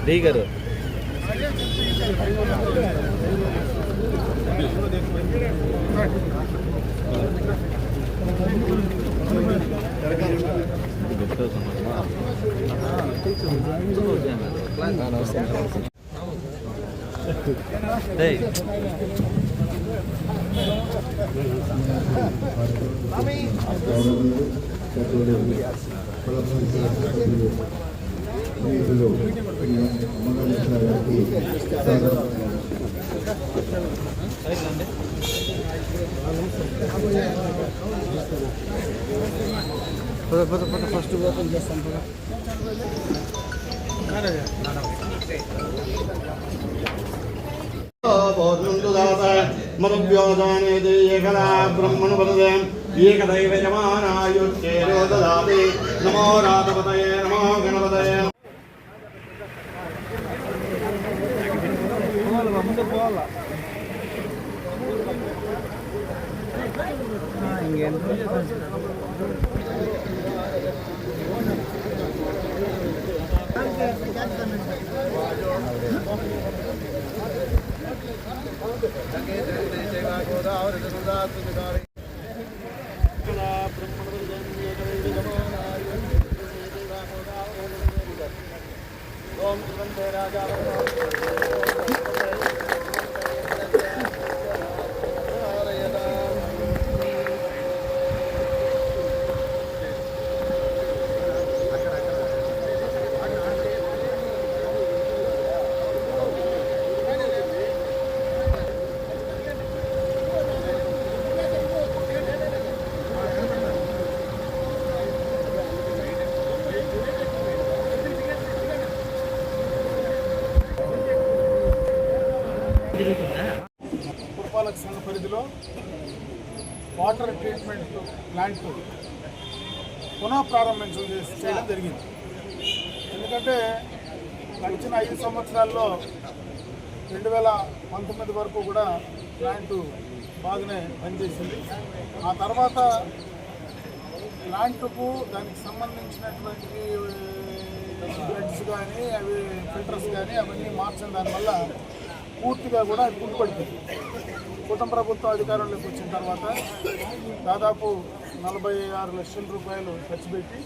దిగారు first open చేస్తాం మదవ్యోజానేది ఏకదా బ్రహ్మణు పదదే ఏకదైవ యమానాయుష్యేరో దదాతి నమో రాధపతయే నమో గణపతయే పురపాలక సంఘ పరిధిలో వాటర్ ట్రీట్మెంట్ ప్లాంట్ పునః ప్రారంభించడం చేయడం జరిగింది. ఎందుకంటే గడిచిన 5 సంవత్సరాల్లో 2019 వరకు కూడా ప్లాంటు బాగానే పనిచేసింది. ఆ తర్వాత ప్లాంటుకు దానికి సంబంధించినటువంటి బెడ్స్ కానీ అవి ఫిల్టర్స్ కానీ అవన్నీ మార్చిన దానివల్ల పూర్తిగా కూడా కుంటుపడిపోయింది. కుటుంబ ప్రభుత్వం అధికారంలోకి వచ్చిన తర్వాత దాదాపు 46 లక్షల రూపాయలు ఖర్చు పెట్టి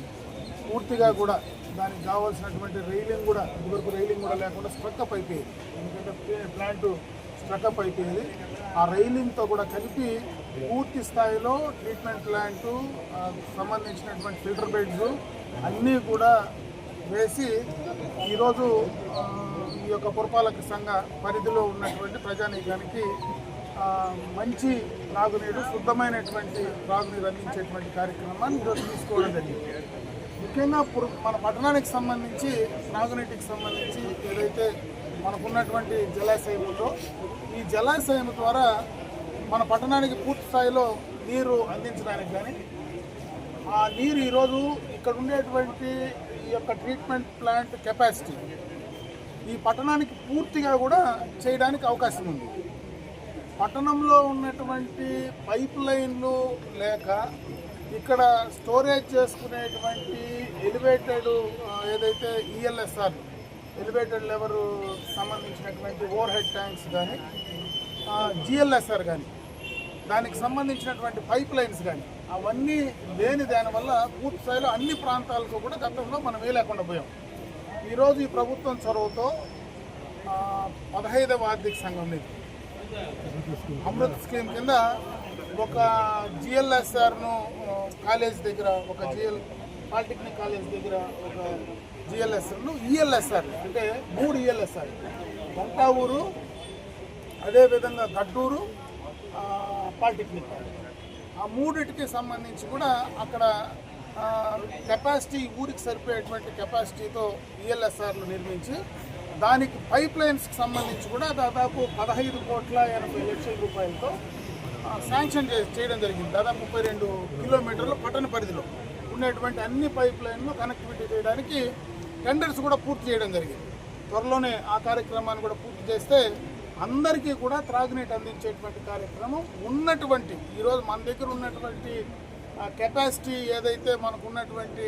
పూర్తిగా కూడా దానికి కావాల్సినటువంటి రైలింగ్ కూడా ఇదివరకు రైలింగ్ కూడా లేకుండా స్ట్రక్అప్ అయిపోయింది. ఎందుకంటే ప్లాంటు స్ట్రక్అప్ అయిపోయింది. ఆ రైలింగ్తో కూడా కలిపి పూర్తి స్థాయిలో ట్రీట్మెంట్ ప్లాంటు సంబంధించినటువంటి ఫిల్టర్ బెడ్స్ అన్నీ కూడా వేసి ఈరోజు ఈ యొక్క పురపాలక సంఘ పరిధిలో ఉన్నటువంటి ప్రజానీకానికి మంచి త్రాగునీరు, శుద్ధమైనటువంటి త్రాగునీరు అందించేటువంటి కార్యక్రమాన్ని ఈరోజు తీసుకోవడం జరిగింది. ముఖ్యంగా మన పట్టణానికి సంబంధించి త్రాగునీటికి సంబంధించి ఏదైతే మనకున్నటువంటి జలాశయం ఉందో ఈ జలాశయం ద్వారా మన పట్టణానికి పూర్తి స్థాయిలో నీరు అందించడానికి కానీ ఆ నీరు ఈరోజు ఇక్కడ ఉండేటువంటి ఈ యొక్క ట్రీట్మెంట్ ప్లాంట్ కెపాసిటీ ఈ పట్టణానికి పూర్తిగా కూడా చేయడానికి అవకాశం ఉంది. పట్టణంలో ఉన్నటువంటి పైప్ లైన్లు లేక ఇక్కడ స్టోరేజ్ చేసుకునేటువంటి ఎలివేటెడ్ ఏదైతే ఈఎల్ఎస్ఆర్ ఎలివేటెడ్ లెవెల్ సంబంధించినటువంటి ఓవర్ హెడ్ ట్యాంక్స్ కానీ జిఎల్ఎస్ఆర్ కానీ దానికి సంబంధించినటువంటి పైప్ లైన్స్ కానీ అవన్నీ లేని దానివల్ల పూర్తి స్థాయిలో అన్ని ప్రాంతాలకు కూడా గతంలో మనం వేయలేకుండా పోయాం. ఈరోజు ఈ ప్రభుత్వం చొరవతో 15వ ఆర్థిక సంఘం మీద అమృత్ స్కీమ్ కింద ఒక జిఎల్ఎస్ఆర్ను కాలేజ్ దగ్గర ఒక పాలిటెక్నిక్ కాలేజ్ దగ్గర ఒక జిఎల్ఎస్ఆర్ను ఈఎల్ఎస్ఆర్ అంటే 3 ఈఎల్ఎస్ఆర్ వంటావూరు, అదేవిధంగా గడ్డూరు, పాలిటెక్నిక్ ఆ మూడిటికి సంబంధించి కూడా అక్కడ కెపాసిటీ ఊరికి సరిపోయేటువంటి కెపాసిటీతో ఈఎల్ఎస్ఆర్లు నిర్మించి దానికి పైప్ లైన్స్కి సంబంధించి కూడా దాదాపు 15,80,00,000 రూపాయలతో శాంక్షన్ చేయడం జరిగింది. దాదాపు 32 కిలోమీటర్ల పట్టణ పరిధిలో ఉండేటువంటి అన్ని పైప్ లైన్లు కనెక్టివిటీ చేయడానికి టెండర్స్ కూడా పూర్తి చేయడం జరిగింది. త్వరలోనే ఆ కార్యక్రమాన్ని కూడా పూర్తి చేస్తే అందరికీ కూడా త్రాగునీటి అందించేటువంటి కార్యక్రమం ఉన్నటువంటి ఈరోజు మన దగ్గర ఉన్నటువంటి కెపాసిటీ ఏదైతే మనకు ఉన్నటువంటి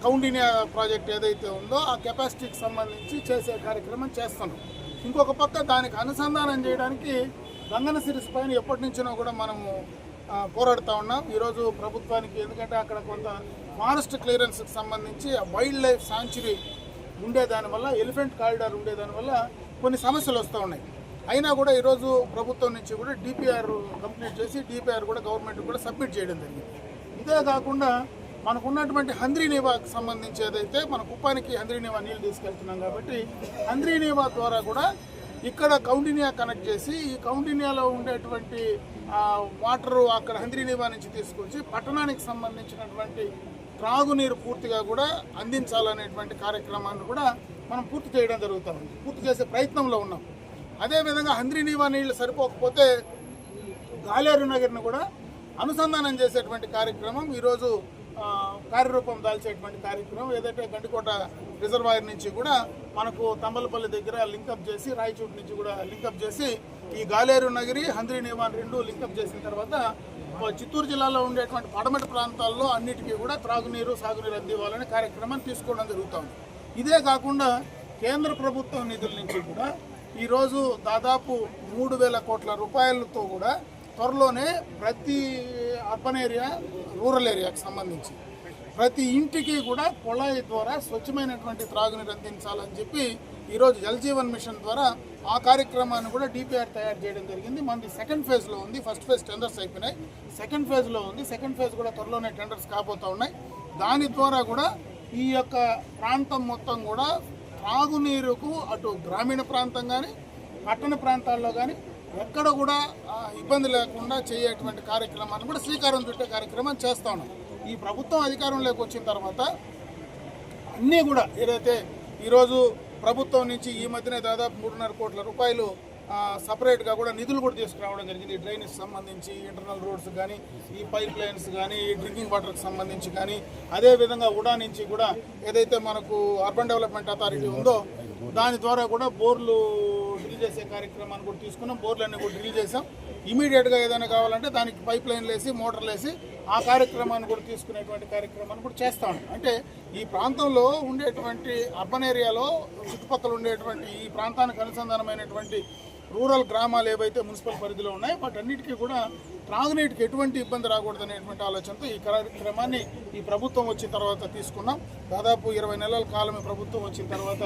కౌండిన్యా ప్రాజెక్ట్ ఏదైతే ఉందో ఆ కెపాసిటీకి సంబంధించి చేసే కార్యక్రమం చేస్తున్నాం. ఇంకొక పక్క దానికి అనుసంధానం చేయడానికి గంగన సిరీస్ పైన ఎప్పటి నుంచినో కూడా మనము పోరాడుతూ ఉన్నాం. ఈరోజు ప్రభుత్వానికి ఎందుకంటే అక్కడ కొంత ఫారెస్ట్ క్లియరెన్స్కి సంబంధించి వైల్డ్ లైఫ్ సాంచురీ ఉండేదానివల్ల, ఎలిఫెంట్ కారిడార్ ఉండేదానివల్ల కొన్ని సమస్యలు వస్తూ ఉన్నాయి. అయినా కూడా ఈరోజు ప్రభుత్వం నుంచి కూడా డిపిఆర్ కంప్లీట్ చేసి డిపిఆర్ కూడా గవర్నమెంట్ కూడా సబ్మిట్ చేయడం జరిగింది. ఇదే కాకుండా మనకు ఉన్నటువంటి హంద్రీనీవాకి సంబంధించి ఏదైతే మన కుప్పానికి హంద్రీనీవా నీళ్ళు తీసుకెళ్తున్నాం కాబట్టి హంద్రీనీవా ద్వారా కూడా ఇక్కడ కౌండిన్యా కనెక్ట్ చేసి ఈ కౌండిన్యాలో ఉండేటువంటి వాటరు అక్కడ హంద్రీనీవా నుంచి తీసుకొచ్చి పట్టణానికి సంబంధించినటువంటి త్రాగునీరు పూర్తిగా కూడా అందించాలనేటువంటి కార్యక్రమాన్ని కూడా మనం పూర్తి చేయడం జరుగుతుంది. పూర్తి చేసే ప్రయత్నంలో ఉన్నాం. అదేవిధంగా హంద్రీనీవా నీళ్లు సరిపోకపోతే గాలేరు నగర్ని కూడా అనుసంధానం చేసేటువంటి కార్యక్రమం ఈరోజు కార్యరూపం దాల్చేటువంటి కార్యక్రమం ఏదైతే గండికోట రిజర్వాయర్ నుంచి కూడా మనకు తంబలపల్లి దగ్గర లింకప్ చేసి రాయచూటి నుంచి కూడా లింకప్ చేసి ఈ గాలేరు నగరి హంద్రీనీవా రెండు లింకప్ చేసిన తర్వాత చిత్తూరు జిల్లాలో ఉండేటువంటి పడమటి ప్రాంతాల్లో అన్నిటికీ కూడా త్రాగునీరు సాగునీరు అందివ్వాలనే కార్యక్రమాన్ని తీసుకోవడం జరుగుతుంది. ఇదే కాకుండా కేంద్ర ప్రభుత్వం నిధుల నుంచి కూడా ఈరోజు దాదాపు 3,000 కోట్ల రూపాయలతో కూడా త్వరలోనే ప్రతి అర్బన్ ఏరియా, రూరల్ ఏరియాకి సంబంధించి ప్రతి ఇంటికి కూడా కుళాయి ద్వారా స్వచ్ఛమైనటువంటి త్రాగునీరు అందించాలని చెప్పి ఈరోజు జల్ జీవన్ మిషన్ ద్వారా ఆ కార్యక్రమాన్ని కూడా డిపిఆర్ తయారు చేయడం జరిగింది. మనది సెకండ్ ఫేజ్లో ఉంది. ఫస్ట్ ఫేజ్ టెండర్స్ అయిపోయినాయి, సెకండ్ ఫేజ్లో ఉంది. సెకండ్ ఫేజ్ కూడా త్వరలోనే టెండర్స్ కాబోతూ ఉన్నాయి. దాని ద్వారా కూడా ఈ యొక్క ప్రాంతం మొత్తం కూడా త్రాగునీరుకు అటు గ్రామీణ ప్రాంతం కానీ పట్టణ ప్రాంతాల్లో కానీ ఎక్కడ కూడా ఇబ్బంది లేకుండా చేయటువంటి కార్యక్రమాన్ని కూడా శ్రీకారం చుట్టే కార్యక్రమం చేస్తా ఉన్నాం. ఈ ప్రభుత్వం అధికారంలోకి వచ్చిన తర్వాత అన్నీ కూడా ఏదైతే ఈరోజు ప్రభుత్వం నుంచి ఈ మధ్యనే దాదాపు 3.5 కోట్ల రూపాయలు సపరేట్గా కూడా నిధులు కూడా తీసుకురావడం జరిగింది. డ్రైనేజ్ సంబంధించి, ఇంటర్నల్ రోడ్స్ కానీ, ఈ పైప్ లైన్స్ కానీ, ఈ డ్రింకింగ్ వాటర్కి సంబంధించి కానీ, అదేవిధంగా ఉడా నుంచి కూడా ఏదైతే మనకు అర్బన్ డెవలప్మెంట్ అథారిటీ ఉందో దాని ద్వారా కూడా బోర్లు డ్రిల్ చేసే కార్యక్రమాన్ని కూడా తీసుకున్నాం. బోర్లన్నీ కూడా డ్రిల్ చేసాం. ఇమీడియట్గా ఏదైనా కావాలంటే దానికి పైప్ లైన్లు వేసి మోటార్లు వేసి ఆ కార్యక్రమాన్ని కూడా తీసుకునేటువంటి కార్యక్రమాన్ని కూడా చేస్తాం. అంటే ఈ ప్రాంతంలో ఉండేటువంటి అర్బన్ ఏరియాలో చుట్టుపక్కల ఉండేటువంటి ఈ ప్రాంతానికి అనుసంధానమైనటువంటి రూరల్ గ్రామాలు ఏవైతే మున్సిపల్ పరిధిలో ఉన్నాయో వాటన్నిటికీ కూడా త్రాగునీటికి ఎటువంటి ఇబ్బంది రాకూడదనేటువంటి ఆలోచనతో ఈ కార్యక్రమాన్ని ఈ ప్రభుత్వం వచ్చిన తర్వాత తీసుకున్నాం. దాదాపు 20 నెలల కాలం ప్రభుత్వం వచ్చిన తర్వాత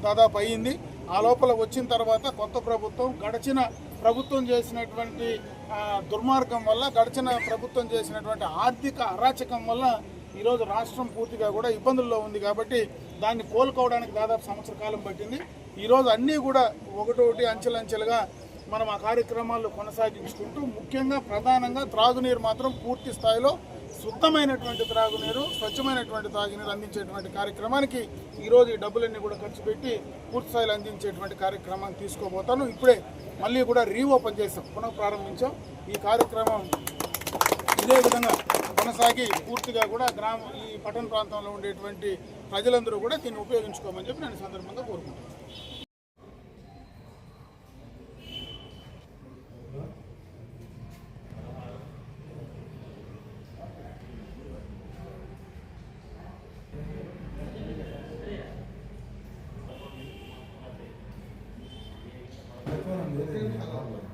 దాదాపు అయ్యింది. ఆ లోపల వచ్చిన తర్వాత కొత్త ప్రభుత్వం గడిచిన ప్రభుత్వం చేసినటువంటి దుర్మార్గం వల్ల, గడిచిన ప్రభుత్వం చేసినటువంటి ఆర్థిక అరాచకం వల్ల ఈరోజు రాష్ట్రం పూర్తిగా కూడా ఇబ్బందుల్లో ఉంది. కాబట్టి దాన్ని కోలుకోవడానికి దాదాపు సంవత్సర కాలం పట్టింది. ఈరోజు అన్నీ కూడా ఒకటొకటి అంచెలంచెలుగా మనం ఆ కార్యక్రమాలు కొనసాగించుకుంటూ ముఖ్యంగా ప్రధానంగా త్రాగునీరు మాత్రం పూర్తి స్థాయిలో శుద్ధమైనటువంటి త్రాగునీరు, స్వచ్ఛమైనటువంటి త్రాగునీరు అందించేటువంటి కార్యక్రమానికి ఈరోజు ఈ డబ్బులన్నీ కూడా ఖర్చు పెట్టి పూర్తి స్థాయిలో అందించేటువంటి కార్యక్రమాన్ని తీసుకోబోతాను. ఇప్పుడే మళ్ళీ కూడా రీఓపెన్ చేసాం, పునః ప్రారంభించాం. ఈ కార్యక్రమం ఇదే విధంగా కొనసాగి పూర్తిగా కూడా ఈ పట్టణ ప్రాంతంలో ఉండేటువంటి ప్రజలందరూ కూడా దీన్ని ఉపయోగించుకోమని చెప్పి నేను సందర్భంగా కోరుకుంటున్నాను. Gracias.